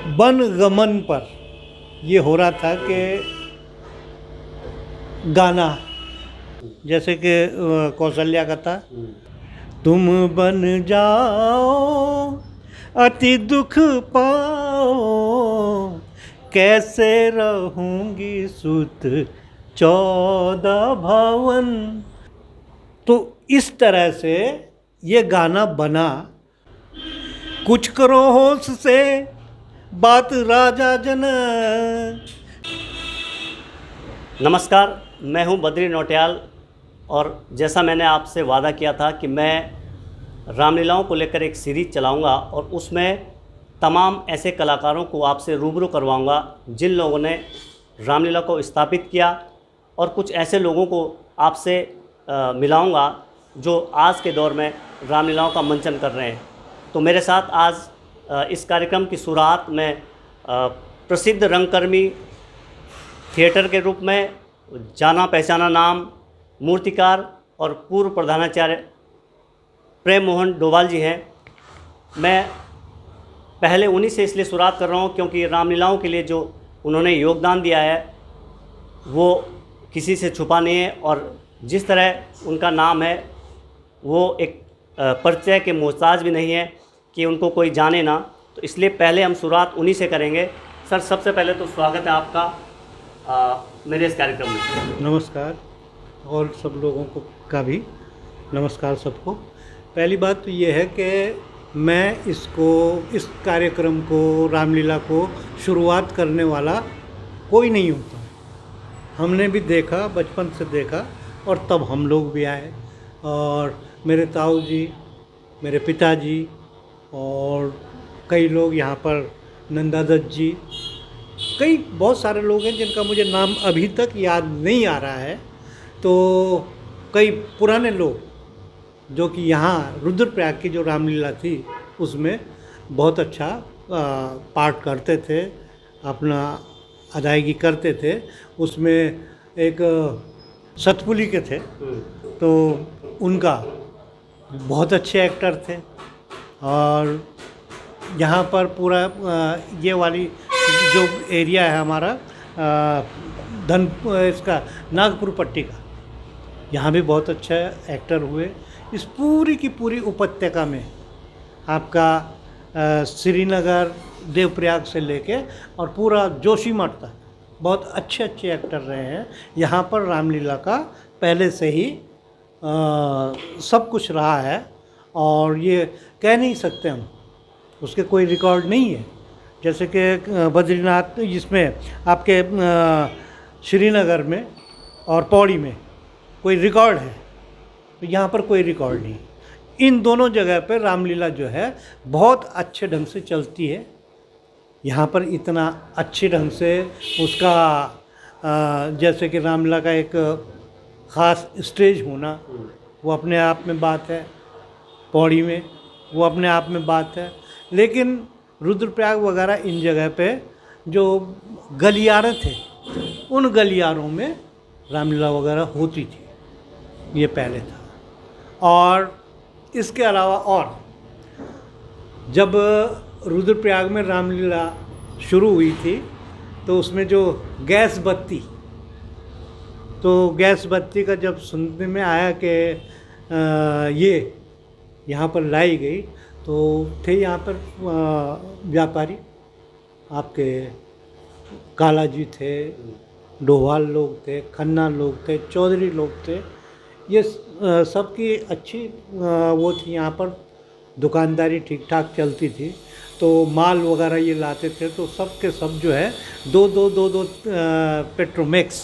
One गमन पर ये हो रहा था कि गाना, जैसे कि कौशल्या का था, तुम बन जाओ अति दुख पाओ, कैसे रहूंगी सुत 14 भवन। तो इस तरह से ये गाना बना। कुछ करो होश से बात राजा जन। नमस्कार, मैं हूं बद्री नौटियाल और जैसा मैंने आपसे वादा किया था कि मैं रामलीलाओं को लेकर एक सीरीज़ चलाऊंगा और उसमें तमाम ऐसे कलाकारों को आपसे रूबरू करवाऊंगा जिन लोगों ने रामलीला को स्थापित किया, और कुछ ऐसे लोगों को आपसे मिलाऊंगा जो आज के दौर में रामलीलाओं का मंचन कर रहे हैं। तो मेरे साथ आज इस कार्यक्रम की शुरुआत में प्रसिद्ध रंगकर्मी, थिएटर के रूप में जाना पहचाना नाम, मूर्तिकार और पूर्व प्रधानाचार्य प्रेम मोहन डोभाल जी हैं। मैं पहले उन्हीं से इसलिए शुरुआत कर रहा हूं क्योंकि रामलीलाओं के लिए जो उन्होंने योगदान दिया है वो किसी से छुपा नहीं है, और जिस तरह उनका नाम है वो एक परिचय के मोहताज भी नहीं है कि उनको कोई जाने ना। तो इसलिए पहले हम शुरुआत उन्हीं से करेंगे। सर, सबसे पहले तो स्वागत है आपका मेरे इस कार्यक्रम में। नमस्कार, और सब लोगों को का भी नमस्कार सबको। पहली बात तो ये है कि मैं इस कार्यक्रम को, रामलीला को शुरुआत करने वाला कोई नहीं होता। हमने भी देखा, बचपन से देखा, और तब हम लोग भी आए, और मेरे ताऊ जी, मेरे पिताजी और कई लोग यहाँ पर, नंदादत्त जी, कई बहुत सारे लोग हैं जिनका मुझे नाम अभी तक याद नहीं आ रहा है। तो कई पुराने लोग जो कि यहाँ रुद्रप्रयाग की जो रामलीला थी उसमें बहुत अच्छा पार्ट करते थे, अपना अदायगी करते थे। उसमें एक सतपुली के थे, तो उनका बहुत अच्छे एक्टर थे। और यहाँ पर पूरा ये वाली जो एरिया है हमारा, इसका नागपुर पट्टी का, यहाँ भी बहुत अच्छा एक्टर हुए। इस पूरी की पूरी उपत्यका में आपका श्रीनगर, देवप्रयाग से लेके और पूरा जोशीमठ तक बहुत अच्छे अच्छे एक्टर रहे हैं। यहाँ पर रामलीला का पहले से ही सब कुछ रहा है, और ये कह नहीं सकते हम, उसके कोई रिकॉर्ड नहीं है। जैसे कि बद्रीनाथ, जिसमें आपके श्रीनगर में और पौड़ी में कोई रिकॉर्ड है, तो यहाँ पर कोई रिकॉर्ड नहीं। इन दोनों जगह पर रामलीला जो है बहुत अच्छे ढंग से चलती है। यहाँ पर इतना अच्छे ढंग से उसका जैसे कि रामलीला का एक ख़ास स्टेज होना, वो अपने आप में बात है। पौड़ी में वो अपने आप में बात है। लेकिन रुद्रप्रयाग वगैरह इन जगह पे जो गलियारे थे, उन गलियारों में रामलीला वगैरह होती थी, ये पहले था। और इसके अलावा, और जब रुद्रप्रयाग में रामलीला शुरू हुई थी तो उसमें जो गैस बत्ती, तो गैस बत्ती का जब सुनने में आया कि ये यहाँ पर लाई गई, तो थे यहाँ पर व्यापारी, आपके काला जी थे, डोभाल लोग थे, खन्ना लोग थे, चौधरी लोग थे। ये सबकी अच्छी वो थी, यहाँ पर दुकानदारी ठीक ठाक चलती थी। तो माल वगैरह ये लाते थे, तो सब के सब जो है दो पेट्रोमैक्स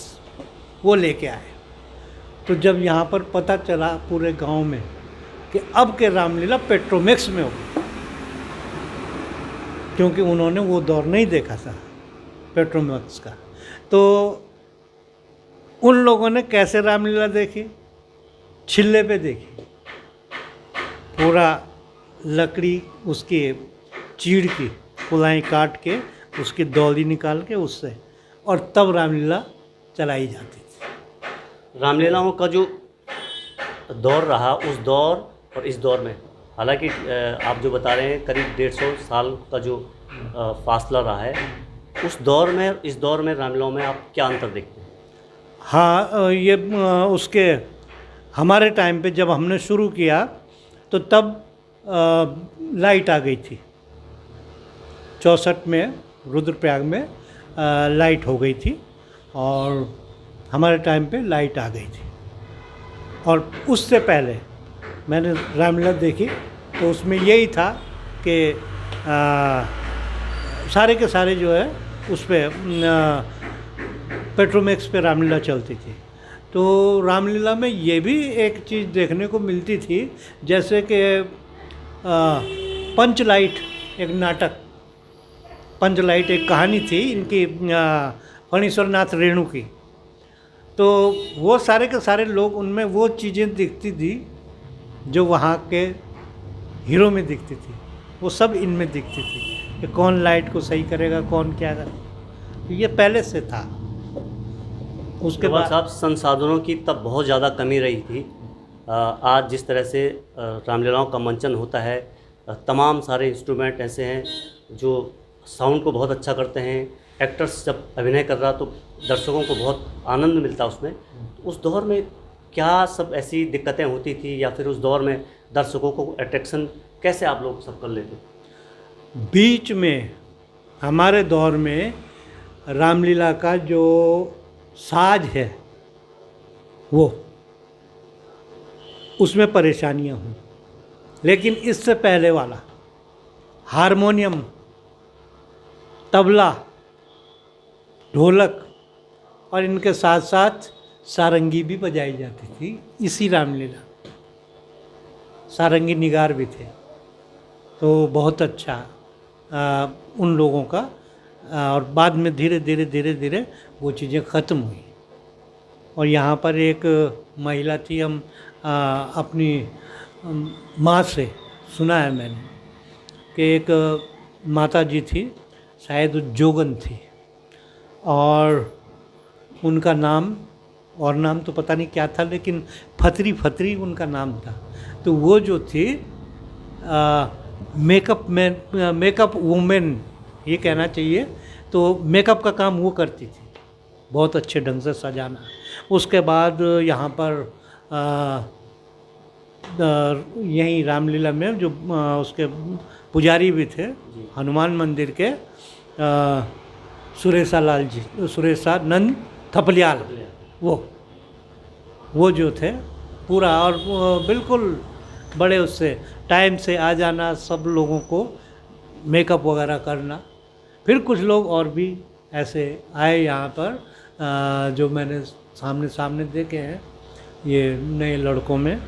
वो लेके आए। तो जब यहाँ पर पता चला पूरे गांव में कि अब के रामलीला पेट्रोमैक्स में हो, क्योंकि उन्होंने वो दौर नहीं देखा था पेट्रोमैक्स का, तो उन लोगों ने कैसे रामलीला देखी? छिल्ले पे देखी। पूरा लकड़ी उसकी चीड़ की पुलाई काट के, उसकी दौली निकाल के उससे, और तब रामलीला चलाई जाती थी। रामलीलाओं का जो दौर रहा, उस दौर और इस दौर में, हालांकि आप जो बता रहे हैं करीब 150 साल का जो फासला रहा है, उस दौर में इस दौर में रामलीलाओं में आप क्या अंतर देखते हैं? हाँ, ये उसके हमारे टाइम पे जब हमने शुरू किया तो तब लाइट आ गई थी। 64 में रुद्रप्रयाग में लाइट हो गई थी और हमारे टाइम पे लाइट आ गई थी। और उससे पहले मैंने रामलीला देखी तो उसमें यही था कि सारे के सारे जो है उस पर पेट्रोमैक्स पे रामलीला चलती थी। तो रामलीला में ये भी एक चीज़ देखने को मिलती थी, जैसे कि पंचलाइट एक नाटक, पंचलाइट एक कहानी थी इनकी, फणीश्वर नाथ रेणु की। तो वो सारे के सारे लोग, उनमें वो चीज़ें दिखती थी जो वहाँ के हीरो में दिखती थी, वो सब इनमें दिखती थी कि कौन लाइट को सही करेगा, कौन क्या करेगा। तो ये पहले से था। उसके बाद साहब, संसाधनों की तब बहुत ज़्यादा कमी रही थी। आज जिस तरह से रामलीलाओं का मंचन होता है, तमाम सारे इंस्ट्रूमेंट ऐसे हैं जो साउंड को बहुत अच्छा करते हैं। एक्टर्स जब अभिनय कर रहा तो दर्शकों को बहुत आनंद मिलता उसमें। तो उस दौर में क्या सब ऐसी दिक्कतें होती थी, या फिर उस दौर में दर्शकों को अट्रैक्शन कैसे आप लोग सब कर लेते? बीच में हमारे दौर में रामलीला का जो साज है वो, उसमें परेशानियां हुई। लेकिन इससे पहले वाला हारमोनियम, तबला, ढोलक और इनके साथ साथ सारंगी भी बजाई जाती थी इसी रामलीला। सारंगी निगार भी थे। तो बहुत अच्छा उन लोगों का। और बाद में धीरे धीरे धीरे धीरे वो चीज़ें ख़त्म हुई। और यहाँ पर एक महिला थी, हम अपनी माँ से सुना है मैंने कि एक माता जी थी, शायद जोगन थी, और उनका नाम, और नाम तो पता नहीं क्या था, लेकिन फतरी फतरी उनका नाम था। तो वो जो थी मेकअप वुमेन ये कहना चाहिए। तो मेकअप का काम वो करती थी, बहुत अच्छे ढंग से सजाना। उसके बाद यहाँ पर यहीं रामलीला में जो उसके पुजारी भी थे हनुमान मंदिर के, सुरेशानंद थपलियाल, वो जो थे पूरा, और बिल्कुल बड़े उससे टाइम से आ जाना, सब लोगों को मेकअप वगैरह करना। फिर कुछ लोग और भी ऐसे आए यहाँ पर जो मैंने सामने देखे हैं, ये नए लड़कों में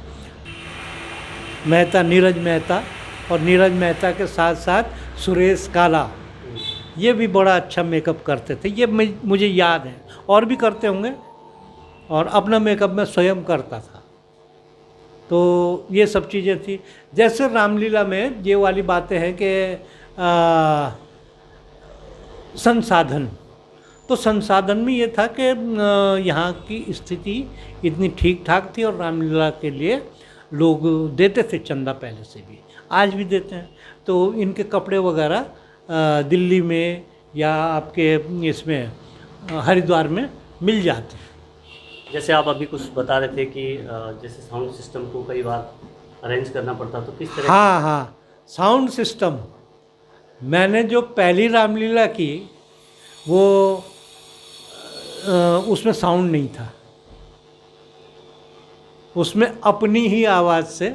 मेहता, नीरज मेहता, और नीरज मेहता के साथ साथ सुरेश काला, ये भी बड़ा अच्छा मेकअप करते थे। ये मुझे याद है, और भी करते होंगे, और अपना मेकअप मैं स्वयं करता था। तो ये सब चीज़ें थी। जैसे रामलीला में ये वाली बातें हैं कि संसाधन, तो संसाधन में ये था कि यहाँ की स्थिति इतनी ठीक ठाक थी, और रामलीला के लिए लोग देते थे चंदा, पहले से भी, आज भी देते हैं। तो इनके कपड़े वगैरह दिल्ली में या आपके इसमें हरिद्वार में मिल जाते हैं। जैसे आप अभी कुछ बता रहे थे कि जैसे साउंड सिस्टम को कई बार अरेंज करना पड़ता, तो किस तरह? हाँ, साउंड सिस्टम मैंने जो पहली रामलीला की वो उसमें साउंड नहीं था, उसमें अपनी ही आवाज़ से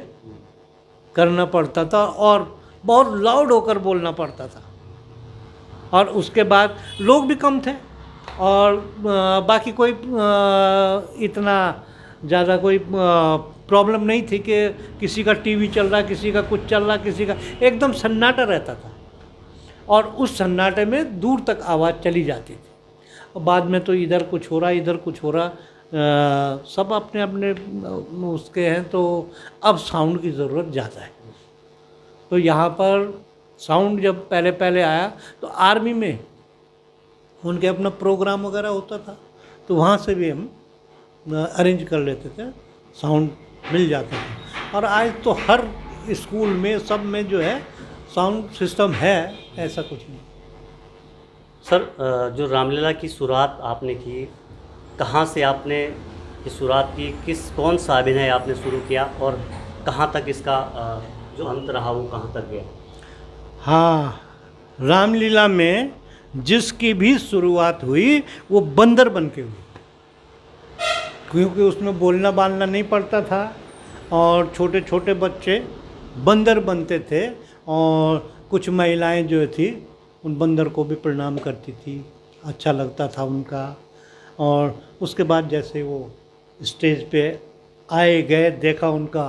करना पड़ता था और बहुत लाउड होकर बोलना पड़ता था। और उसके बाद लोग भी कम थे, और बाकी कोई इतना ज़्यादा कोई प्रॉब्लम नहीं थी कि किसी का टीवी चल रहा, किसी का कुछ चल रहा, किसी का, एकदम सन्नाटा रहता था। और उस सन्नाटे में दूर तक आवाज़ चली जाती थी। और बाद में तो इधर कुछ हो रहा, इधर कुछ हो रहा, सब अपने अपने उसके हैं। तो अब साउंड की ज़रूरत ज़्यादा है। तो यहाँ पर साउंड जब पहले पहले आया तो आर्मी में उनके अपना प्रोग्राम वगैरह होता था, तो वहाँ से भी हम अरेंज कर लेते थे, साउंड मिल जाते थे। और आज तो हर स्कूल में, सब में जो है साउंड सिस्टम है, ऐसा कुछ नहीं। सर जो रामलीला की शुरुआत आपने की, कहाँ से आपने ये शुरुआत की, कौन सा अभिनय आपने शुरू किया और कहाँ तक इसका जो अंत रहा वो कहाँ तक गया? हाँ, रामलीला में जिसकी भी शुरुआत हुई वो बंदर बन के हुई, क्योंकि उसमें बोलना बालना नहीं पड़ता था और छोटे छोटे बच्चे बंदर बनते थे और कुछ महिलाएं जो थी उन बंदर को भी प्रणाम करती थी, अच्छा लगता था उनका। और उसके बाद जैसे वो स्टेज पे आए गए, देखा उनका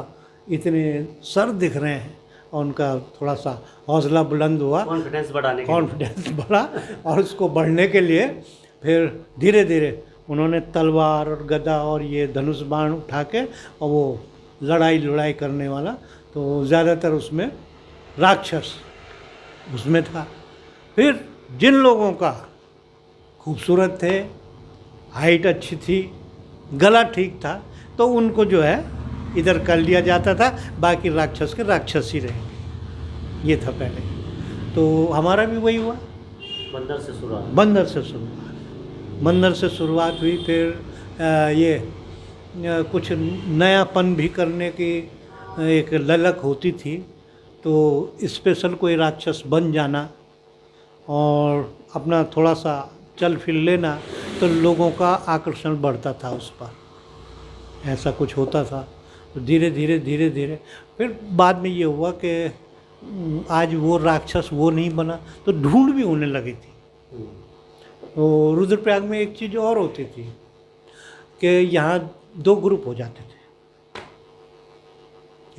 इतने सर दिख रहे हैं और उनका थोड़ा सा हौसला बुलंद हुआ, कॉन्फिडेंस बढ़ाने के लिए। कॉन्फिडेंस बढ़ा और उसको बढ़ने के लिए फिर धीरे धीरे उन्होंने तलवार और गदा और ये धनुष बाण उठा के और वो लड़ाई करने वाला, तो ज़्यादातर उसमें राक्षस उसमें था। फिर जिन लोगों का खूबसूरत थे, हाइट अच्छी थी, गला ठीक था, तो उनको जो है इधर कर लिया जाता था, बाकी राक्षस के राक्षस ही रहेंगे, ये था पहले। तो हमारा भी वही हुआ, बंदर से शुरुआत। बंदर से शुरुआत हुई। फिर कुछ नयापन भी करने की एक ललक होती थी, तो स्पेशल कोई राक्षस बन जाना और अपना थोड़ा सा चल फिर लेना, तो लोगों का आकर्षण बढ़ता था उस पर, ऐसा कुछ होता था। तो धीरे धीरे फिर बाद में ये हुआ कि आज वो राक्षस वो नहीं बना, तो ढूंढ भी होने लगी थी। तो रुद्रप्रयाग में एक चीज़ और होती थी कि यहाँ 2 ग्रुप हो जाते थे,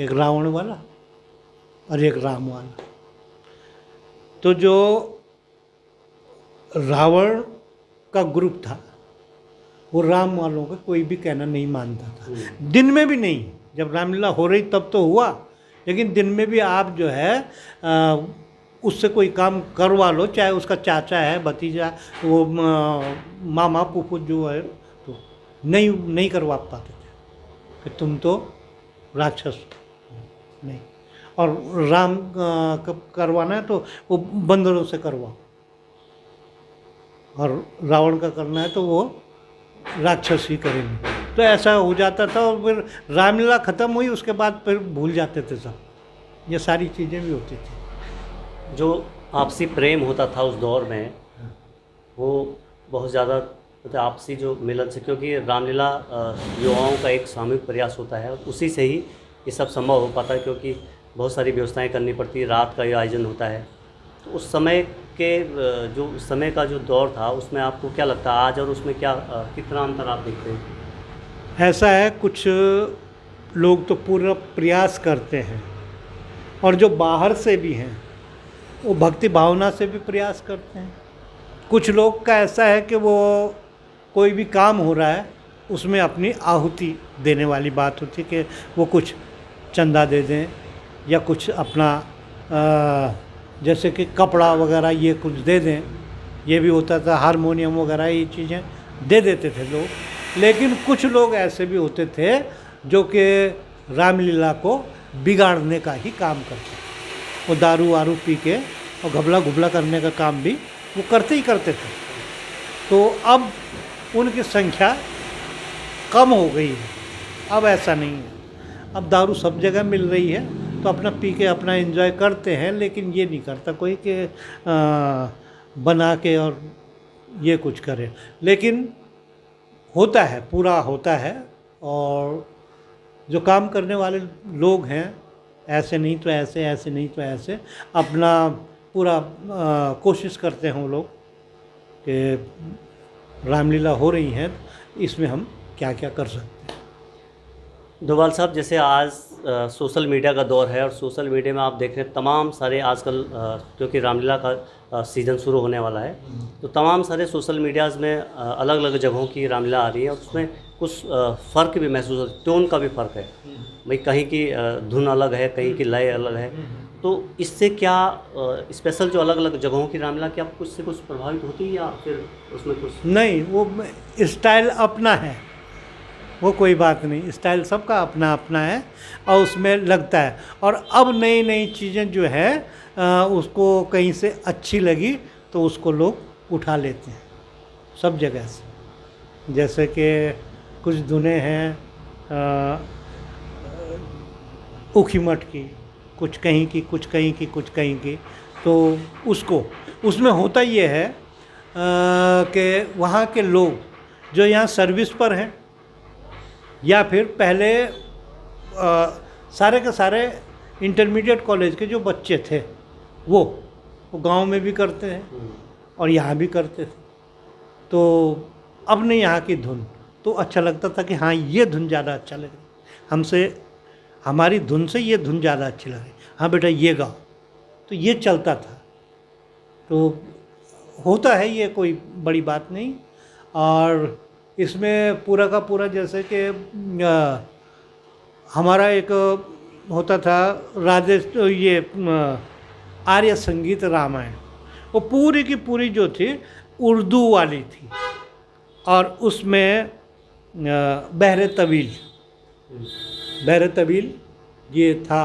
एक रावण वाला और एक राम वाला। तो जो रावण का ग्रुप था वो राम वालों का कोई भी कहना नहीं मानता था, दिन में भी नहीं। जब रामलीला हो रही तब तो हुआ, लेकिन दिन में भी आप जो है उससे कोई काम करवा लो, चाहे उसका चाचा है, भतीजा, वो मामा फूफू जो है, तो नहीं करवा पाते थे कि तुम तो राक्षस नहीं। और राम करवाना है तो वो बंदरों से करवाओ, और रावण का करना है तो वो राक्षस ही करेंगे। तो ऐसा हो जाता था और फिर रामलीला ख़त्म हुई, उसके बाद फिर भूल जाते थे सब, ये सारी चीज़ें भी होती थी। जो आपसी प्रेम होता था उस दौर में, वो बहुत ज़्यादा मतलब आपसी जो मिलन से, क्योंकि रामलीला युवाओं का एक सामूहिक प्रयास होता है, उसी से ही ये सब संभव हो पाता है, क्योंकि बहुत सारी व्यवस्थाएं करनी पड़ती है, रात का ये आयोजन होता है। तो उस समय के जो उस समय का जो दौर था, उसमें आपको क्या लगता है आज और उसमें क्या कितना अंतर आप देखते हैं? ऐसा है, कुछ लोग तो पूरा प्रयास करते हैं और जो बाहर से भी हैं वो भक्ति भावना से भी प्रयास करते हैं। कुछ लोग का ऐसा है कि वो कोई भी काम हो रहा है उसमें अपनी आहुति देने वाली बात होती है कि वो कुछ चंदा दे दें या कुछ अपना जैसे कि कपड़ा वगैरह ये कुछ दे दें, ये भी होता था। हारमोनियम वगैरह ये चीज़ें दे देते थे लोग। लेकिन कुछ लोग ऐसे भी होते थे जो कि रामलीला को बिगाड़ने का ही काम करते थे। वो दारू वारू पी के और घबला घुबला करने का काम भी वो करते ही करते थे। तो अब उनकी संख्या कम हो गई है, अब ऐसा नहीं है। अब दारू सब जगह मिल रही है तो अपना पी के अपना एंजॉय करते हैं, लेकिन ये नहीं करता कोई कि बना के और ये कुछ करे। लेकिन होता है, पूरा होता है। और जो काम करने वाले लोग हैं, ऐसे नहीं तो ऐसे, ऐसे नहीं तो ऐसे, अपना पूरा कोशिश करते हैं वो लोग कि रामलीला हो रही है, इसमें हम क्या क्या कर सकते हैं। डोभाल साहब, जैसे आज सोशल मीडिया का दौर है और सोशल मीडिया में आप देख रहे हैं तमाम सारे आजकल क्योंकि रामलीला का सीज़न शुरू होने वाला है, तो तमाम सारे सोशल मीडियाज़ में अलग अलग जगहों की रामलीला आ रही है और उसमें कुछ फ़र्क भी महसूस होता है, टोन का भी फ़र्क है भाई, कहीं की धुन अलग है, कहीं की लय अलग है। तो इससे क्या स्पेशल जो अलग अलग जगहों की रामलीला, क्या कुछ से कुछ प्रभावित होती है या फिर उसमें कुछ नहीं? वो स्टाइल अपना है, वो कोई बात नहीं, स्टाइल सबका अपना अपना है और उसमें लगता है। और अब नई नई चीज़ें जो है उसको कहीं से अच्छी लगी तो उसको लोग उठा लेते हैं सब जगह से। जैसे कि कुछ धुनें हैं ऊखी मठ की, कुछ कहीं की, कुछ कहीं की, कुछ कहीं की। तो उसमें होता ये है कि वहाँ के लोग जो यहाँ सर्विस पर हैं या फिर पहले सारे के सारे इंटरमीडिएट कॉलेज के जो बच्चे थे वो गांव में भी करते हैं और यहाँ भी करते थे। तो अब ने यहाँ की धुन तो अच्छा लगता था कि हाँ ये धुन ज़्यादा अच्छा लगे हमसे, हमारी धुन से ये धुन ज़्यादा अच्छी लगे, हाँ बेटा ये गाओ। तो ये चलता था। तो होता है, ये कोई बड़ी बात नहीं। और इसमें पूरा का पूरा जैसे कि हमारा एक होता था राजेश, ये आर्य संगीत रामायण, वो पूरी की पूरी जो थी उर्दू वाली थी और उसमें बहरे तवील ये था।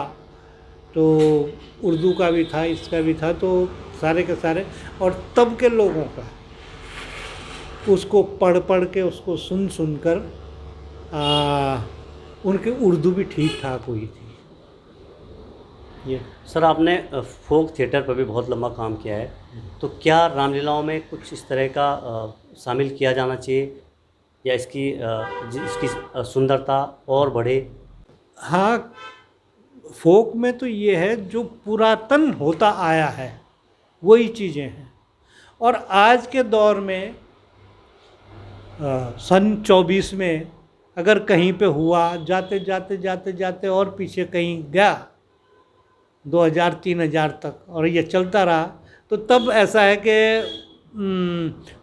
तो उर्दू का भी था, इसका भी था, तो सारे के सारे। और तब के लोगों का उसको पढ़ के उसको सुन कर उनकी उर्दू भी ठीक ठाक हुई थी। ये सर आपने फोक थिएटर पर भी बहुत लंबा काम किया है, तो क्या रामलीलाओं में कुछ इस तरह का शामिल किया जाना चाहिए या इसकी सुंदरता और बढ़े? हाँ, फोक में तो ये है जो पुरातन होता आया है वही चीज़ें हैं। और आज के दौर में सन 24 में अगर कहीं पे हुआ, जाते जाते और पीछे कहीं गया 2000-3000 तक और ये चलता रहा, तो तब ऐसा है कि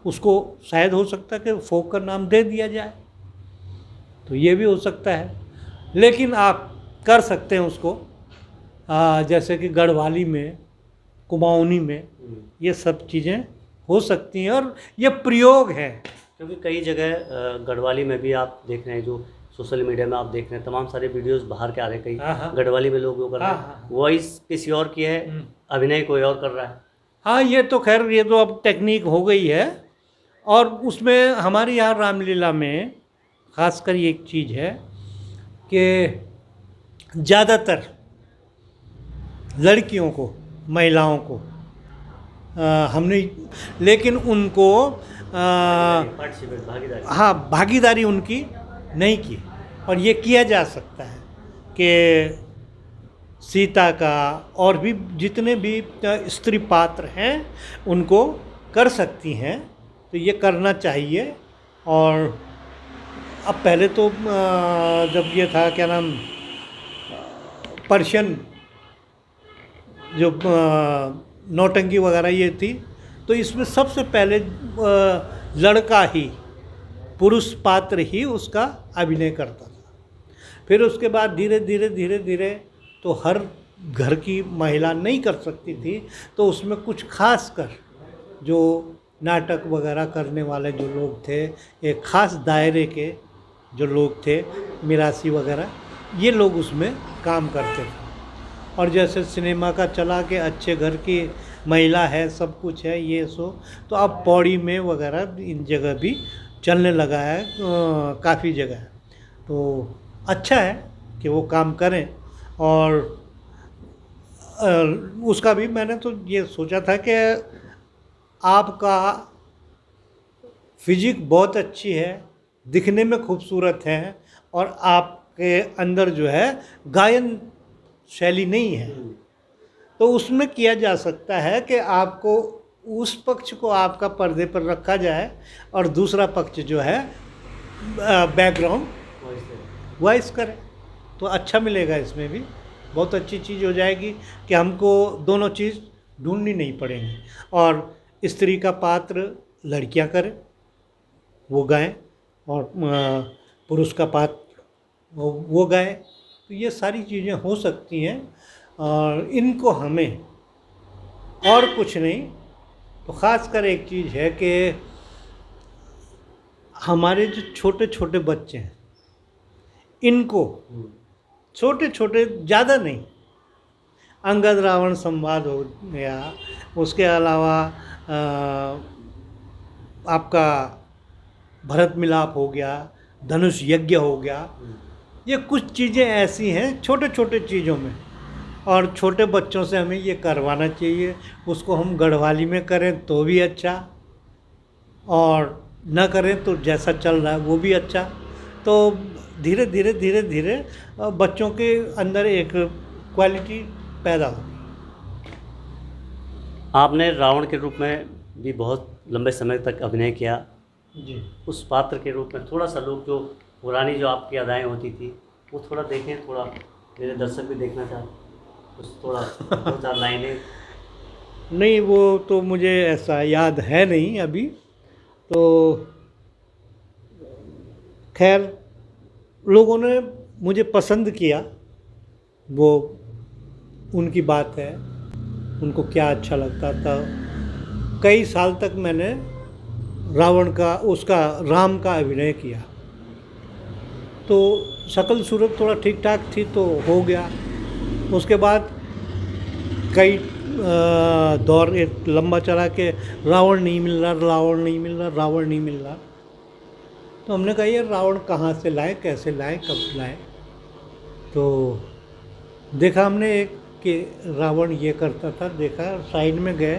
उसको शायद हो सकता है कि फोक का नाम दे दिया जाए, तो ये भी हो सकता है। लेकिन आप कर सकते हैं उसको जैसे कि गढ़वाली में, कुमाऊनी में, ये सब चीज़ें हो सकती हैं और ये प्रयोग है। क्योंकि कई जगह गढ़वाली में भी आप देख रहे हैं, जो सोशल मीडिया में आप देख रहे हैं, तमाम सारे वीडियोस बाहर के आ रहे हैं, कई गढ़वाली में लोग वो कर रहे हैं, वॉइस किसी और की है, अभिनय कोई और कर रहा है। हाँ, ये तो खैर ये तो अब टेक्निक हो गई है। और उसमें हमारे यहाँ रामलीला में खासकर ये एक चीज़ है कि ज़्यादातर लड़कियों को, महिलाओं को हमने, लेकिन उनको भागीदारी उनकी नहीं की। और ये किया जा सकता है कि सीता का और भी जितने भी स्त्री पात्र हैं उनको कर सकती हैं, तो ये करना चाहिए। और अब पहले तो जब ये था क्या नाम, पर्शियन जो नौटंकी वगैरह ये थी, तो इसमें सबसे पहले लड़का ही, पुरुष पात्र ही उसका अभिनय करता था। फिर उसके बाद धीरे धीरे तो हर घर की महिला नहीं कर सकती थी, तो उसमें कुछ खास कर जो नाटक वगैरह करने वाले जो लोग थे, एक ख़ास दायरे के जो लोग थे, मिरासी वगैरह, ये लोग उसमें काम करते थे। और जैसे सिनेमा का चला के अच्छे घर की महिला है, सब कुछ है ये सो, तो अब पौड़ी में वगैरह इन जगह भी चलने लगा है, काफ़ी जगह। तो अच्छा है कि वो काम करें। और उसका भी मैंने तो ये सोचा था कि आपका फिजिक बहुत अच्छी है, दिखने में खूबसूरत है, और आपके अंदर जो है गायन शैली नहीं है, तो उसमें किया जा सकता है कि आपको उस पक्ष को आपका पर्दे पर रखा जाए और दूसरा पक्ष जो है बैकग्राउंड वॉइस करे, तो अच्छा मिलेगा। इसमें भी बहुत अच्छी चीज़ हो जाएगी कि हमको दोनों चीज़ ढूंढनी नहीं पड़ेंगी। और स्त्री का पात्र लड़कियां करें, वो गाएं, और पुरुष का पात्र वो गाएं, तो ये सारी चीज़ें हो सकती हैं। और इनको हमें और कुछ नहीं, तो ख़ास कर एक चीज़ है कि हमारे जो छोटे छोटे बच्चे हैं, इनको छोटे छोटे, ज़्यादा नहीं, अंगद रावण संवाद हो गया, उसके अलावा आपका भरत मिलाप हो गया, धनुष यज्ञ हो गया, ये कुछ चीज़ें ऐसी हैं छोटे छोटे चीज़ों में, और छोटे बच्चों से हमें ये करवाना चाहिए। उसको हम गढ़वाली में करें तो भी अच्छा, और न करें तो जैसा चल रहा है वो भी अच्छा। तो धीरे धीरे धीरे धीरे बच्चों के अंदर एक क्वालिटी पैदा होगी। आपने रावण के रूप में भी बहुत लंबे समय तक अभिनय किया। जी। उस पात्र के रूप में थोड़ा सा लोग जो पुरानी जो आपकी अदाएँ होती थी वो थोड़ा देखें, थोड़ा मेरे दर्शक भी देखना चाहते, कुछ थोड़ा 2-4 लाइनें। नहीं, वो तो मुझे ऐसा याद है नहीं अभी तो। खैर, लोगों ने मुझे पसंद किया, वो उनकी बात है, उनको क्या अच्छा लगता था। कई साल तक मैंने रावण का, उसका, राम का अभिनय किया, तो शक्ल सूरत थोड़ा ठीक ठाक थी तो हो गया। उसके बाद कई दौर एक लंबा चला के रावण नहीं मिल रहा, रावण नहीं मिल रहा, रावण नहीं मिल रहा। तो हमने कहा यार रावण कहाँ से लाए, कैसे लाए, कब लाए। तो देखा हमने एक कि रावण ये करता था, देखा, साइड में गए।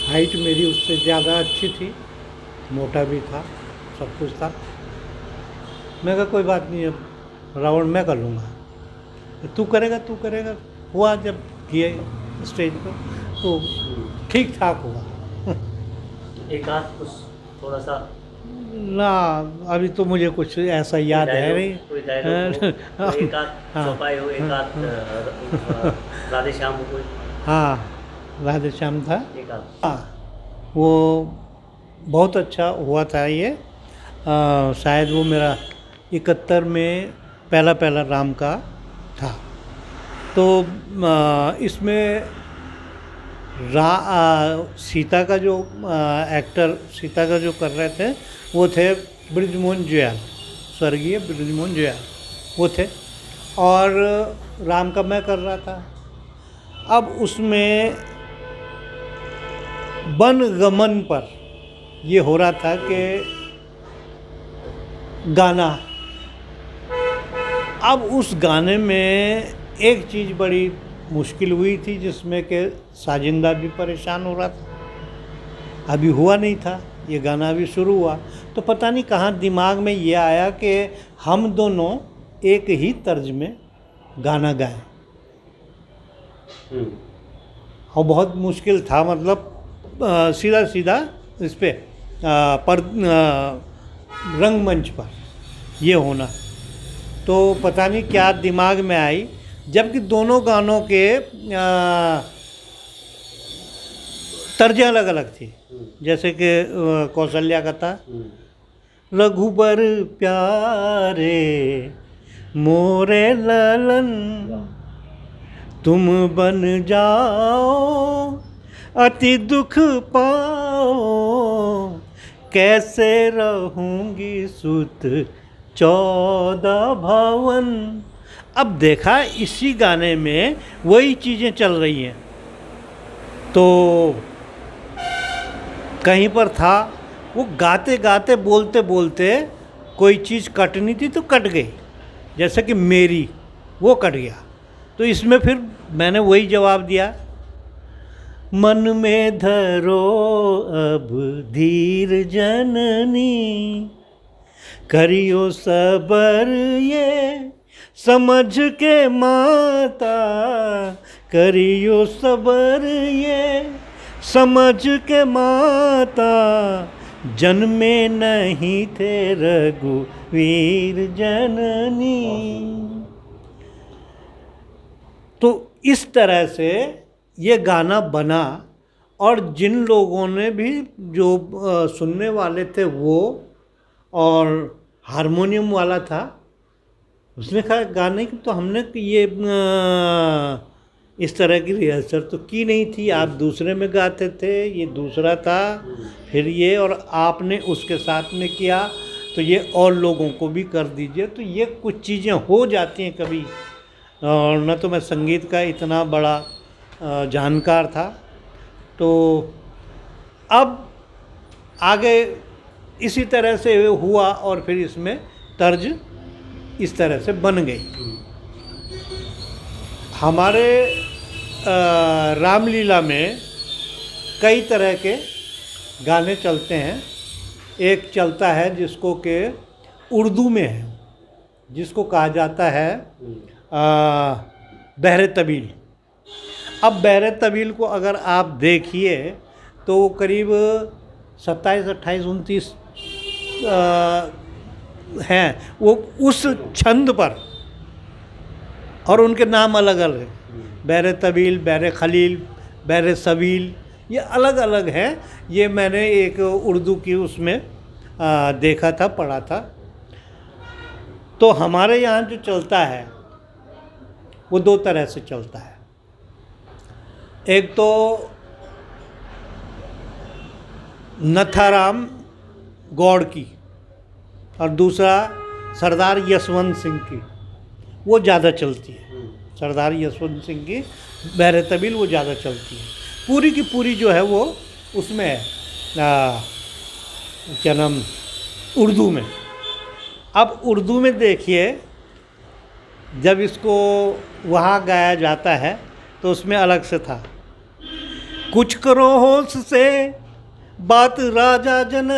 हाइट मेरी उससे ज़्यादा अच्छी थी, मोटा भी था, सब कुछ था। मैं कहा कोई बात नहीं, अब रावण मैं कर लूँगा, तू करेगा तू करेगा। हुआ जब किए स्टेज पर तो ठीक ठाक हुआ। एक आध कुछ थोड़ा सा ना, अभी तो मुझे कुछ ऐसा याद है नहीं। कोई डायलॉग हो, कोई एक आध चौपाई हो, एक आध राधे श्याम हो कोई। हाँ, राधे श्याम था। एक आध। हाँ, वो बहुत अच्छा हुआ था ये। शायद वो मेरा 71 में पहला राम का था। तो इसमें सीता का जो एक्टर सीता का जो कर रहे थे वो थे बृजमोहन जुयाल, स्वर्गीय बृजमोहन जुयाल वो थे, और राम का मैं कर रहा था। अब उसमें वनगमन पर ये हो रहा था कि गाना, अब उस गाने में एक चीज़ बड़ी मुश्किल हुई थी जिसमें कि साजिंदा भी परेशान हो रहा था। अभी हुआ नहीं था, ये गाना अभी शुरू हुआ, तो पता नहीं कहाँ दिमाग में ये आया कि हम दोनों एक ही तर्ज में गाना गाएं। और बहुत मुश्किल था, मतलब सीधा सीधा इस पे पर रंगमंच पर ये होना। तो पता नहीं क्या दिमाग में आई, जबकि दोनों गानों के तर्जें अलग अलग थी। जैसे कि कौशल्या का था, रघुबर प्यारे मोरे ललन तुम बन जाओ अति दुख पाओ कैसे रहूंगी सुत 14 भवन। अब देखा इसी गाने में वही चीज़ें चल रही हैं, तो कहीं पर था वो गाते गाते बोलते बोलते कोई चीज़ कटनी थी तो कट गई, जैसे कि मेरी वो कट गया। तो इसमें फिर मैंने वही जवाब दिया, मन में धरो अब धीर जननी करियो सबर ये समझ के माता करियो सबर ये समझ के माता जन्मे नहीं थे रघुवीर जननी। तो इस तरह से ये गाना बना, और जिन लोगों ने भी जो सुनने वाले थे वो, और हारमोनियम वाला था, उसने कहा गाने की तो हमने ये इस तरह की रिहर्सल तो की नहीं थी, आप दूसरे में गाते थे, ये दूसरा था, फिर ये, और आपने उसके साथ में किया, तो ये और लोगों को भी कर दीजिए। तो ये कुछ चीज़ें हो जाती हैं कभी, और न तो मैं संगीत का इतना बड़ा जानकार था। तो अब आगे इसी तरह से हुआ और फिर इसमें तर्ज इस तरह से बन गई। हमारे रामलीला में कई तरह के गाने चलते हैं। एक चलता है जिसको कि उर्दू में है, जिसको कहा जाता है बहरे तबील। अब बहरे तबील को अगर आप देखिए तो वो करीब 27, 28, 29 हैं वो उस छंद पर, और उनके नाम अलग अलग हैं। बहरे तबील, बहरे खलील, बहरे सबील, ये अलग अलग हैं। ये मैंने एक उर्दू की उसमें देखा था, पढ़ा था। तो हमारे यहाँ जो चलता है वो दो तरह से चलता है। एक तो नथाराम गौड़ की और दूसरा सरदार यशवंत सिंह की, वो ज़्यादा चलती है। सरदार यशवंत सिंह की बहरे तबील वो ज़्यादा चलती है। पूरी की पूरी जो है वो उसमें है क्या नाम, उर्दू में। अब उर्दू में देखिए, जब इसको वहाँ गाया जाता है तो उसमें अलग से था, कुछ करो होश से बात राजा जन,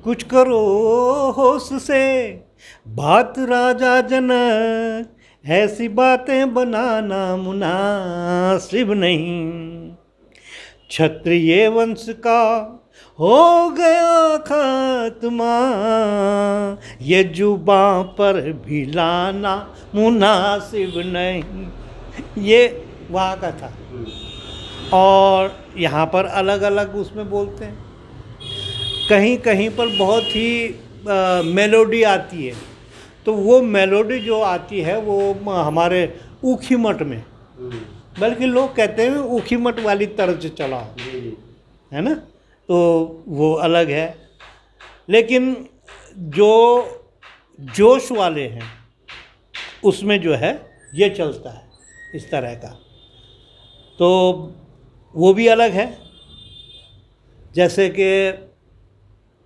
कुछ करो होश से बात राजा जन, ऐसी बातें बनाना मुनासिब नहीं। क्षत्रिय वंश का हो गया खात्मा, ये जुबां पर भी लाना मुनासिब नहीं। ये वहाँ का था। और यहाँ पर अलग अलग उसमें बोलते हैं। कहीं कहीं पर बहुत ही मेलोडी आती है, तो वो मेलोडी जो आती है वो हमारे ऊखी मठ में, बल्कि लोग कहते हैं ऊखी मठ वाली तर्ज चलाओ, है ना, तो वो अलग है। लेकिन जो जोश वाले हैं उसमें जो है ये चलता है इस तरह का, तो वो भी अलग है। जैसे कि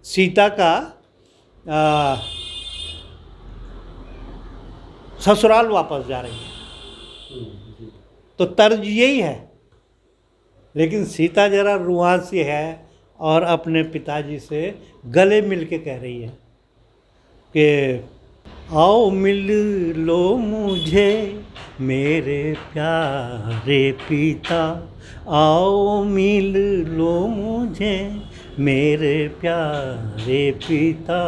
सीता का ससुराल वापस जा रही है, तो तर्ज यही है, लेकिन सीता जरा रुआंसी है और अपने पिताजी से गले मिल के कह रही है कि आओ मिल लो मुझे मेरे प्यारे पिता, आओ मिल लो मुझे मेरे प्यारे पिता,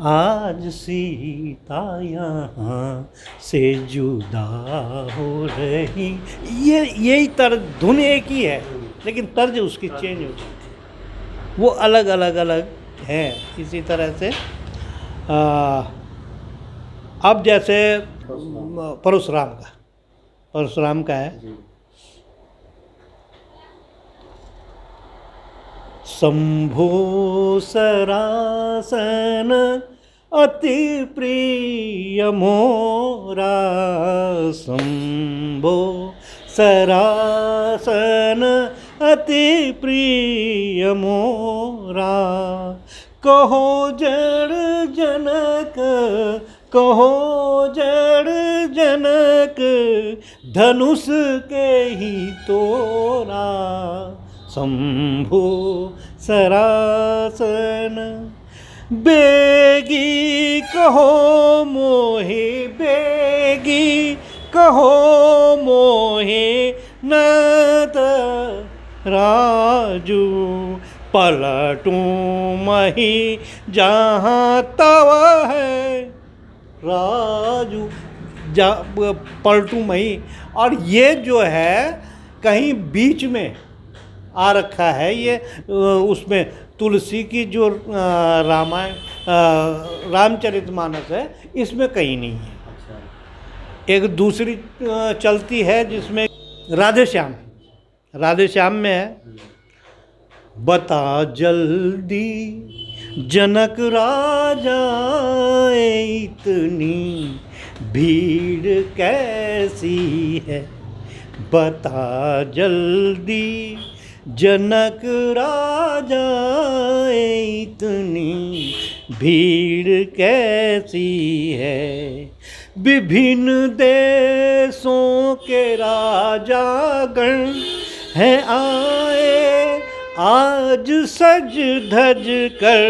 आज सीता यहाँ से जुदा हो रही। ये यही तर्ज, धुन एक ही है लेकिन तर्ज उसकी चेंज हो जाती है, वो अलग अलग अलग है। इसी तरह से अब जैसे परशुराम का है, शंभो सरासन अति प्रिय मोरा, शंभो सरासन अति प्रिय मोरा, कहो जड़ जनक, कहो जड़ जनक, धनुष के ही तोरा, शंभो सरासन बेगी कहो मोहे, बेगी कहो मोहे नत राजू, पलटूं मही जहाँ तवा है राजू, पलटूं मही। और ये जो है कहीं बीच में आ रखा है, ये उसमें तुलसी की जो रामायण रामचरितमानस है इसमें कहीं नहीं है। एक दूसरी चलती है जिसमें राधे श्याम में है, बता जल्दी जनक राजा इतनी भीड़ कैसी है, बता जल्दी जनक राजा इतनी भीड़ कैसी है। विभिन्न देशों के राजागण हैं आए आज सज धज कर।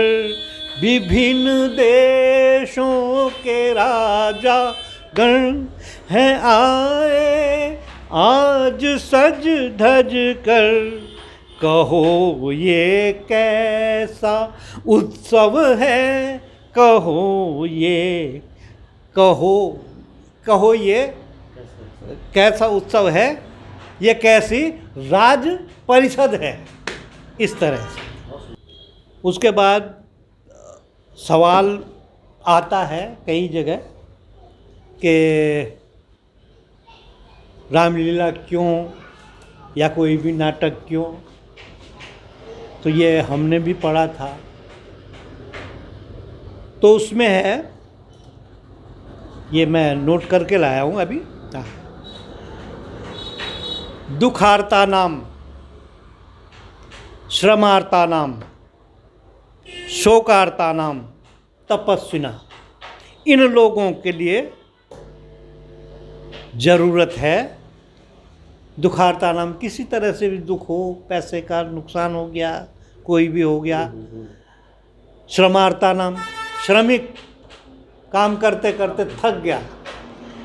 विभिन्न देशों के राजा गण हैं आए आज सज धज कर। कहो ये कैसा उत्सव है, कहो ये कैसा उत्सव है, ये कैसी राज परिषद है। इस तरह से उसके बाद सवाल आता है कई जगह कि रामलीला क्यों या कोई भी नाटक क्यों। तो ये हमने भी पढ़ा था। तो उसमें है, ये मैं नोट करके लाया हूँ अभी। दुखार्ता नाम, श्रमार्ता नाम, शोकार्ता नाम, तपस्विना, इन लोगों के लिए ज़रूरत है। दुखार्ता नाम, किसी तरह से भी दुख हो, पैसे का नुकसान हो गया, कोई भी हो गया। श्रमार्ता नाम, श्रमिक काम करते करते थक गया,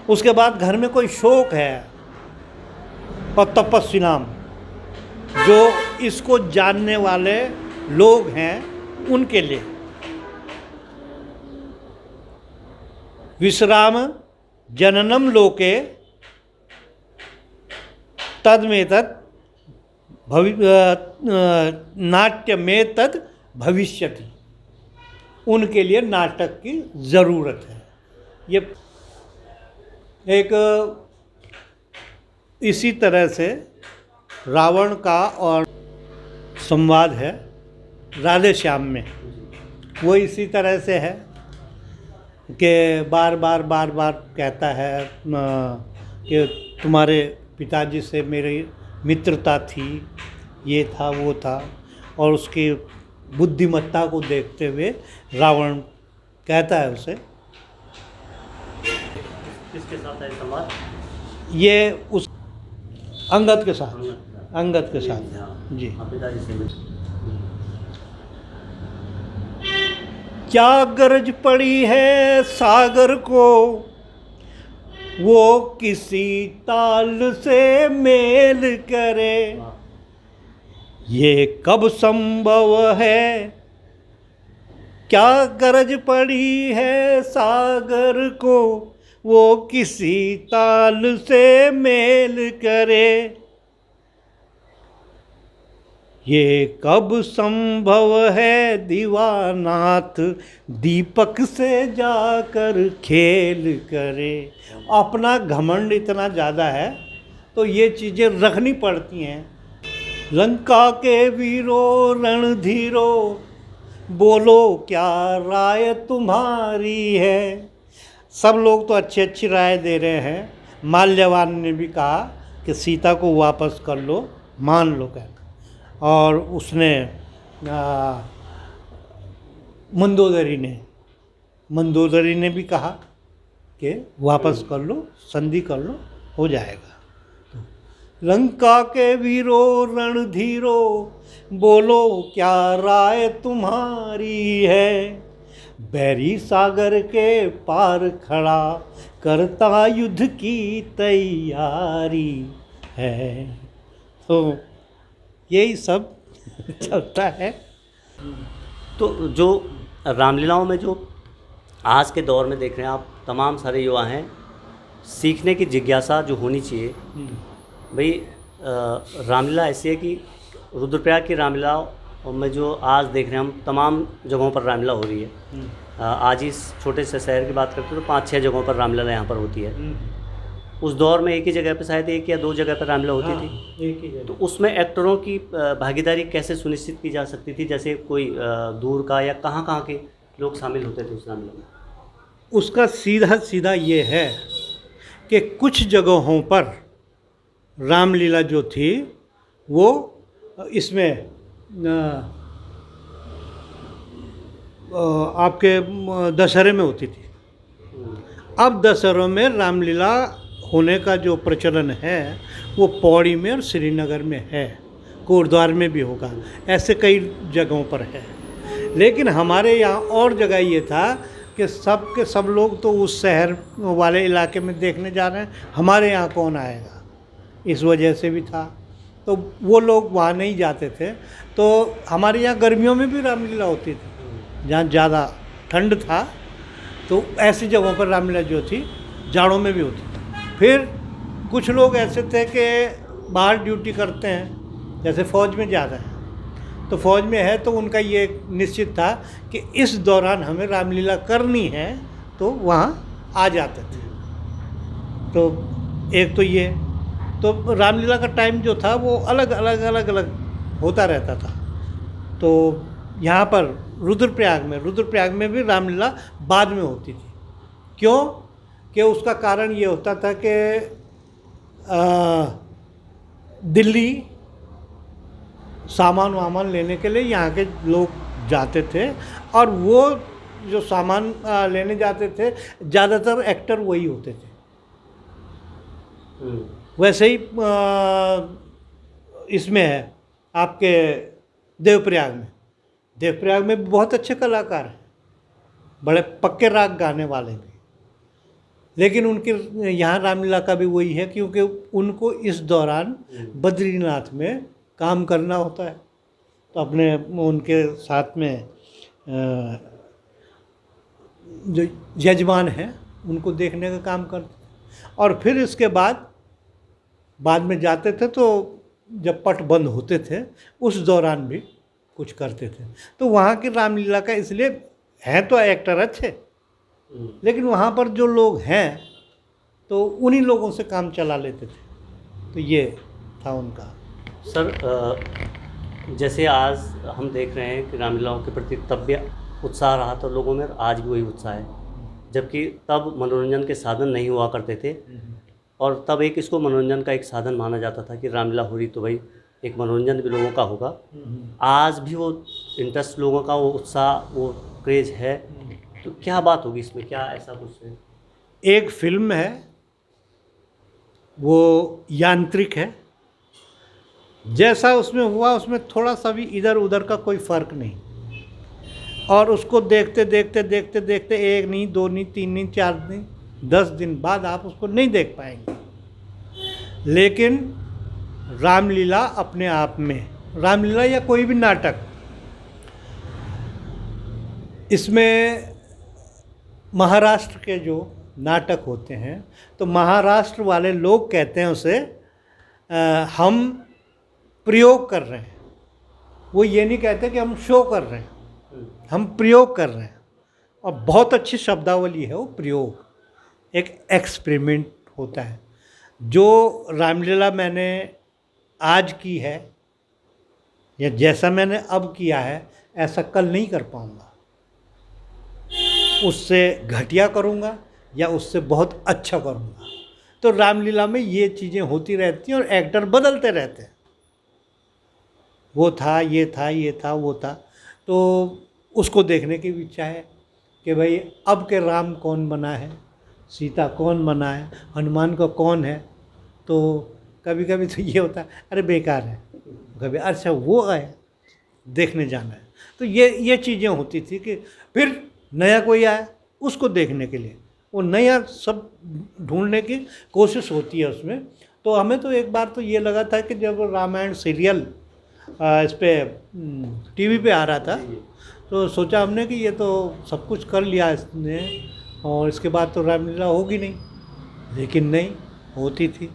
उसके बाद घर में कोई शोक है। और तपस्वी नाम, जो इसको जानने वाले लोग हैं उनके लिए। विश्राम जननम लोके तदमेतद नाट्य में तद भविष्यति, उनके लिए नाटक की ज़रूरत है। ये एक इसी तरह से रावण का और संवाद है राधे श्याम में। वो इसी तरह से है कि बार बार कहता है कि तुम्हारे पिताजी से मेरी मित्रता थी, ये था वो था। और उसकी बुद्धिमत्ता को देखते हुए रावण कहता है उसे। किसके साथ है संवाद? ये उस अंगद के साथ जी। क्या गरज पड़ी है सागर को, वो किसी ताल से मेल करे। ये कब संभव है, क्या गरज पड़ी है सागर को, वो किसी ताल से मेल करे। ये कब संभव है दीवानाथ, दीपक से जाकर खेल करे। अपना घमंड इतना ज़्यादा है तो ये चीज़ें रखनी पड़ती हैं। लंका के वीरों रणधीरो, बोलो क्या राय तुम्हारी है। सब लोग तो अच्छी राय दे रहे हैं। माल्यवान ने भी कहा कि सीता को वापस कर लो, मान लो कहना। और उसने मंदोदरी ने भी कहा कि वापस कर लो, संधि कर लो, हो जाएगा। लंका के वीरों रणधीरो, बोलो क्या राय तुम्हारी है। बैरी सागर के पार खड़ा, करता युद्ध की तैयारी है। तो यही सब चलता है। तो जो रामलीलाओं में जो आज के दौर में देख रहे हैं आप, तमाम सारे युवा हैं, सीखने की जिज्ञासा जो होनी चाहिए भाई। रामलीला ऐसी है कि रुद्रप्रयाग की रामलीला और में जो आज देख रहे हैं हम, तमाम जगहों पर रामलीला हो रही है। आज इस छोटे से शहर की बात करते हैं तो 5-6 जगहों पर रामलीला यहाँ पर होती है। उस दौर में एक ही जगह पे शायद 1 या 2 जगह पर रामलीला होती थी। एक ही जगह। तो उसमें एक्टरों की भागीदारी कैसे सुनिश्चित की जा सकती थी? जैसे कोई दूर का या कहाँ के लोग शामिल होते थे उस रामलीला में? उसका सीधा ये है कि कुछ जगहों पर रामलीला जो थी वो इसमें आपके दशहरे में होती थी। अब दशहरों में रामलीला होने का जो प्रचलन है वो पौड़ी में और श्रीनगर में है, कोटद्वार में भी होगा, ऐसे कई जगहों पर है। लेकिन हमारे यहाँ और जगह ये था कि सब के सब लोग तो उस शहर वाले इलाके में देखने जा रहे हैं, हमारे यहाँ कौन आएगा, इस वजह से भी था। तो वो लोग वहाँ नहीं जाते थे। तो हमारे यहाँ गर्मियों में भी रामलीला होती थी, जहाँ ज़्यादा ठंड था तो ऐसी जगहों पर रामलीला जो थी जाड़ों में भी होती थी। फिर कुछ लोग ऐसे थे कि बाहर ड्यूटी करते हैं, जैसे फ़ौज में जा रहे हैं, तो फ़ौज में है तो उनका ये निश्चित था कि इस दौरान हमें रामलीला करनी है, तो वहाँ आ जाते थे। तो एक तो ये, तो रामलीला का टाइम जो था वो अलग अलग होता रहता था। तो यहाँ पर रुद्रप्रयाग में भी रामलीला बाद में होती थी। क्यों? कि उसका कारण ये होता था कि दिल्ली सामान वामान लेने के लिए यहाँ के लोग जाते थे, और वो जो सामान लेने जाते थे ज़्यादातर एक्टर वही होते थे। वैसे ही इसमें है आपके देवप्रयाग में भी बहुत अच्छे कलाकार हैं, बड़े पक्के राग गाने वाले भी। लेकिन उनके यहाँ रामलीला का भी वही है, क्योंकि उनको इस दौरान बद्रीनाथ में काम करना होता है, तो अपने उनके साथ में जो यजमान हैं उनको देखने का काम करते थे। और फिर इसके बाद में जाते थे, तो जब पट बंद होते थे उस दौरान भी कुछ करते थे। तो वहाँ की रामलीला का इसलिए हैं तो एक्टर अच्छे, लेकिन वहाँ पर जो लोग हैं तो उन्हीं लोगों से काम चला लेते थे। तो ये था उनका। सर, जैसे आज हम देख रहे हैं कि रामलीलाओं के प्रति तब भी उत्साह रहा था लोगों में, आज भी वही उत्साह है, जबकि तब मनोरंजन के साधन नहीं हुआ करते थे, और तब एक इसको मनोरंजन का एक साधन माना जाता था कि रामलीला हो रही तो भाई एक मनोरंजन भी लोगों का होगा। आज भी वो इंटरेस्ट लोगों का, वो उत्साह, वो क्रेज है। तो क्या बात होगी इसमें, क्या ऐसा कुछ है? एक फिल्म है, वो यांत्रिक है, जैसा उसमें हुआ उसमें थोड़ा सा भी इधर उधर का कोई फ़र्क नहीं, और उसको देखते देखते 1 नहीं, 2 नहीं, 3 नहीं, 4 नहीं, 10 दिन बाद आप उसको नहीं देख पाएंगे। लेकिन रामलीला अपने आप में, रामलीला या कोई भी नाटक, इसमें महाराष्ट्र के जो नाटक होते हैं तो महाराष्ट्र वाले लोग कहते हैं उसे हम प्रयोग कर रहे हैं। वो ये नहीं कहते कि हम शो कर रहे हैं, हम प्रयोग कर रहे हैं। और बहुत अच्छी शब्दावली है वो प्रयोग, एक एक्सपेरिमेंट होता है। जो रामलीला मैंने आज की है या जैसा मैंने अब किया है, ऐसा कल नहीं कर पाऊँगा। उससे घटिया करूँगा या उससे बहुत अच्छा करूँगा। तो रामलीला में ये चीज़ें होती रहती हैं और एक्टर बदलते रहते हैं। वो था, ये था, ये था, वो था। तो उसको देखने की भी इच्छा है कि भाई अब के राम कौन बना है, सीता कौन बना है, हनुमान को कौन है। तो कभी कभी तो ये होता है अरे बेकार है, कभी अच्छा वो आए देखने जाना है। तो ये चीज़ें होती थी कि फिर नया कोई आया उसको देखने के लिए, वो नया सब ढूंढने की कोशिश होती है उसमें। तो हमें तो एक बार तो ये लगा था कि जब रामायण सीरियल इस पे टीवी पे आ रहा था, तो सोचा हमने कि ये तो सब कुछ कर लिया इसने और इसके बाद तो रामलीला होगी नहीं। लेकिन नहीं, होती थी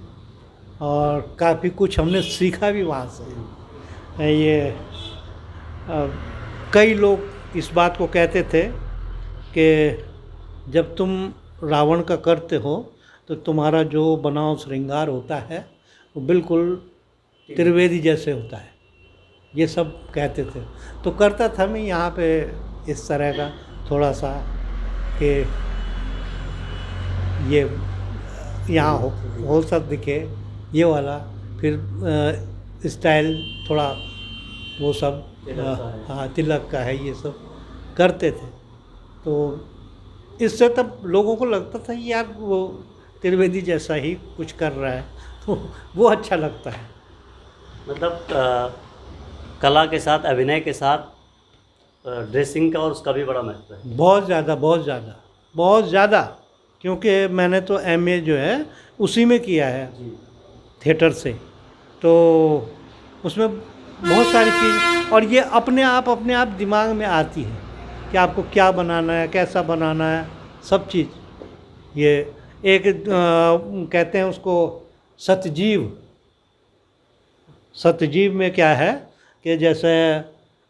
और काफ़ी कुछ हमने सीखा भी वहाँ से। ये कई लोग इस बात को कहते थे कि जब तुम रावण का करते हो तो तुम्हारा जो बनाव श्रृंगार होता है वो बिल्कुल त्रिवेदी जैसे होता है, ये सब कहते थे। तो करता था मैं यहाँ पे इस तरह का थोड़ा सा कि ये यहाँ हो सब दिखे, ये वाला, फिर स्टाइल थोड़ा वो सब, हाँ तिलक का है ये सब। करते थे। तो इससे तब लोगों को लगता था कि यार वो त्रिवेदी जैसा ही कुछ कर रहा है, तो वो अच्छा लगता है। मतलब कला के साथ, अभिनय के साथ ड्रेसिंग का और उसका भी बड़ा महत्व है। बहुत ज़्यादा, बहुत ज़्यादा, बहुत ज़्यादा, क्योंकि मैंने तो एमए जो है उसी में किया है, जी। थिएटर से। तो उसमें बहुत सारी चीज़, और ये अपने आप दिमाग में आती है कि आपको क्या बनाना है, कैसा बनाना है, सब चीज़। ये एक कहते हैं उसको सतजीव। सतजीव में क्या है कि जैसे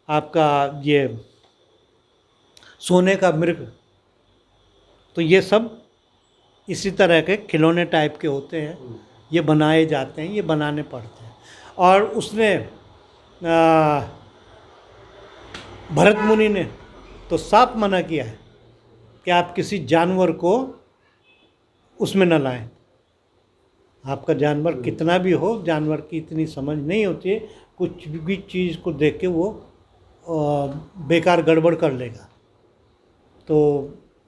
आपका ये सोने का मृग, तो ये सब इसी तरह के खिलौने टाइप के होते हैं, ये बनाए जाते हैं, ये बनाने पड़ते हैं। और उसने भरत मुनि ने तो साफ मना किया है कि आप किसी जानवर को उसमें न लाएं। आपका जानवर कितना भी हो, जानवर की इतनी समझ नहीं होती है, कुछ भी चीज़ को देख के वो बेकार गड़बड़ कर लेगा। तो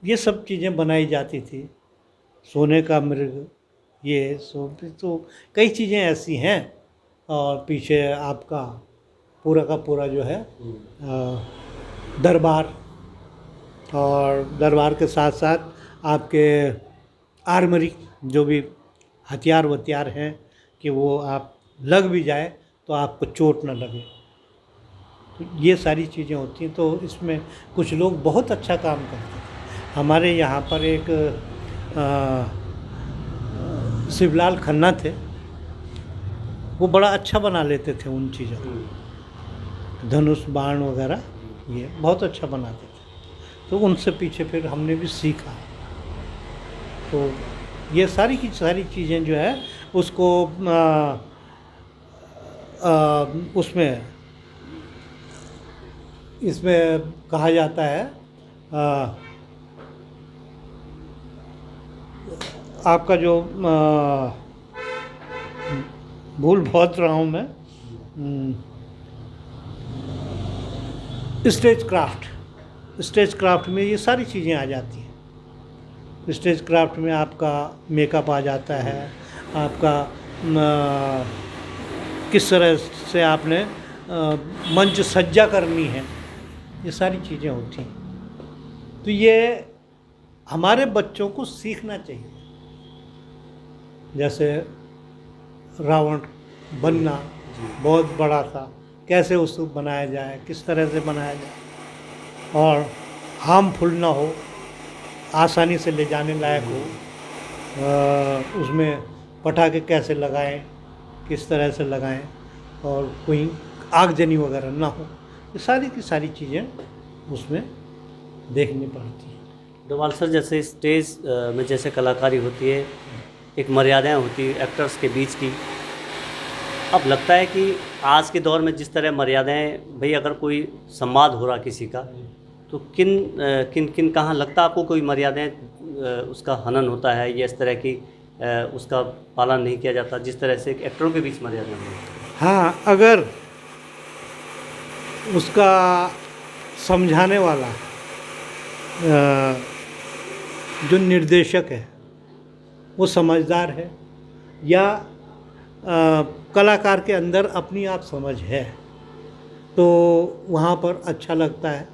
ये सब चीज़ें बनाई जाती थी, सोने का मृग, ये सब तो कई चीज़ें ऐसी हैं। और पीछे आपका पूरा का पूरा जो है दरबार, और दरबार के साथ साथ आपके आर्मरी, जो भी हथियार वथियार हैं कि वो आप लग भी जाए तो आपको चोट न लगे, तो ये सारी चीज़ें होती हैं। तो इसमें कुछ लोग बहुत अच्छा काम करते हैं। हमारे यहाँ पर एक शिवलाल खन्ना थे, वो बड़ा अच्छा बना लेते थे उन चीज़ों को, धनुष बाण वगैरह ये बहुत अच्छा बनाते थे। तो उनसे पीछे फिर हमने भी सीखा। तो ये सारी की सारी चीज़ें जो है उसको उसमें इसमें कहा जाता है आपका जो भूल बहुत रहा हूँ मैं, स्टेज क्राफ्ट। स्टेज क्राफ्ट में ये सारी चीज़ें आ जाती हैं। स्टेज क्राफ्ट में आपका मेकअप आ जाता है, आपका किस तरह से आपने मंच सज्जा करनी है, ये सारी चीज़ें होती हैं। तो ये हमारे बच्चों को सीखना चाहिए। जैसे रावण बनना बहुत बड़ा था, कैसे उसको बनाया जाए, किस तरह से बनाया जाए, और हार्मफुल ना हो, आसानी से ले जाने लायक हो, उसमें पटाखे कैसे लगाएं, किस तरह से लगाएं, और कोई आगजनी वगैरह ना हो, ये सारी की सारी चीज़ें उसमें देखनी पड़ती हैं। डोभाल सर, जैसे स्टेज में जैसे कलाकारी होती है, एक मर्यादाएं होती है एक्टर्स के बीच की। अब लगता है कि आज के दौर में जिस तरह मर्यादाएं, भाई अगर कोई संवाद हो रहा किसी का, तो किन कहाँ लगता है आपको कोई मर्यादाएं उसका हनन होता है, या इस तरह की उसका पालन नहीं किया जाता जिस तरह से एक्टरों के बीच मर्यादाएं होती हैं? हाँ, अगर उसका समझाने वाला जो निर्देशक है वो समझदार है, या कलाकार के अंदर अपनी आप समझ है, तो वहाँ पर अच्छा लगता है।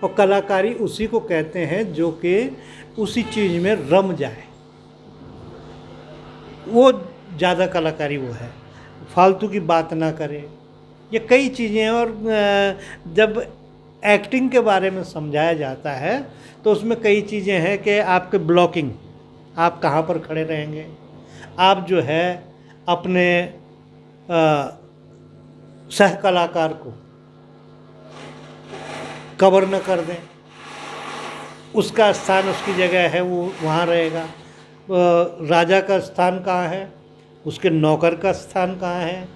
और कलाकारी उसी को कहते हैं जो कि उसी चीज़ में रम जाए, वो ज़्यादा कलाकारी वो है। फालतू की बात ना करे, ये कई चीज़ें। और जब एक्टिंग के बारे में समझाया जाता है तो उसमें कई चीज़ें हैं कि आपके ब्लॉकिंग, आप कहाँ पर खड़े रहेंगे, आप जो है अपने सह कलाकार को कवर न कर दें, उसका स्थान, उसकी जगह है वो वहाँ रहेगा। राजा का स्थान कहाँ है, उसके नौकर का स्थान कहाँ है,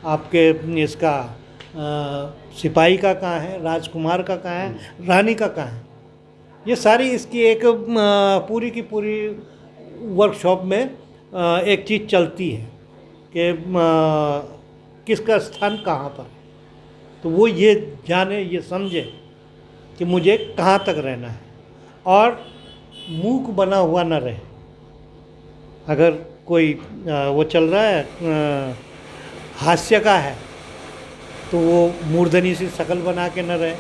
आपके इसका सिपाही का कहाँ है, राजकुमार का कहाँ है, रानी का कहाँ है। ये सारी इसकी एक पूरी की पूरी वर्कशॉप में एक चीज़ चलती है कि किसका स्थान कहाँ पर, तो वो ये जाने, ये समझे, कि मुझे कहाँ तक रहना है और मूक बना हुआ न रहे। अगर कोई वो चल रहा है हास्य का है तो वो मूर्धनी सी शक्ल बना के न रहे,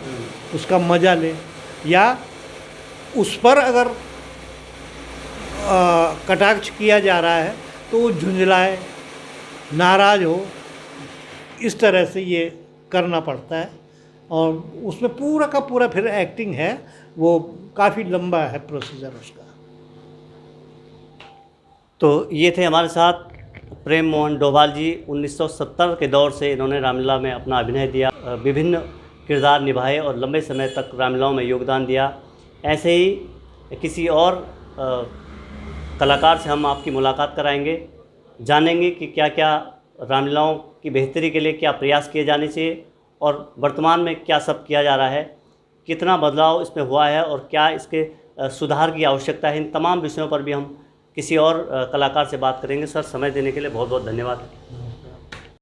उसका मज़ा ले, या उस पर अगर कटाक्ष किया जा रहा है तो वो झुंझलाए, नाराज़ हो, इस तरह से ये करना पड़ता है। और उसमें पूरा का पूरा फिर एक्टिंग है, वो काफ़ी लंबा है प्रोसीजर उसका। तो ये थे हमारे साथ प्रेम मोहन डोभाल जी। 1970 के दौर से इन्होंने रामलीला में अपना अभिनय दिया, विभिन्न किरदार निभाए और लंबे समय तक रामलीलाओं में योगदान दिया। ऐसे ही किसी और कलाकार से हम आपकी मुलाकात कराएंगे, जानेंगे कि क्या क्या रामलीलाओं की बेहतरी के लिए क्या प्रयास किए जाने चाहिए और वर्तमान में क्या सब किया जा रहा है, कितना बदलाव इसमें हुआ है और क्या इसके सुधार की आवश्यकता है। इन तमाम विषयों पर भी हम किसी और कलाकार से बात करेंगे। सर, समय देने के लिए बहुत बहुत धन्यवाद।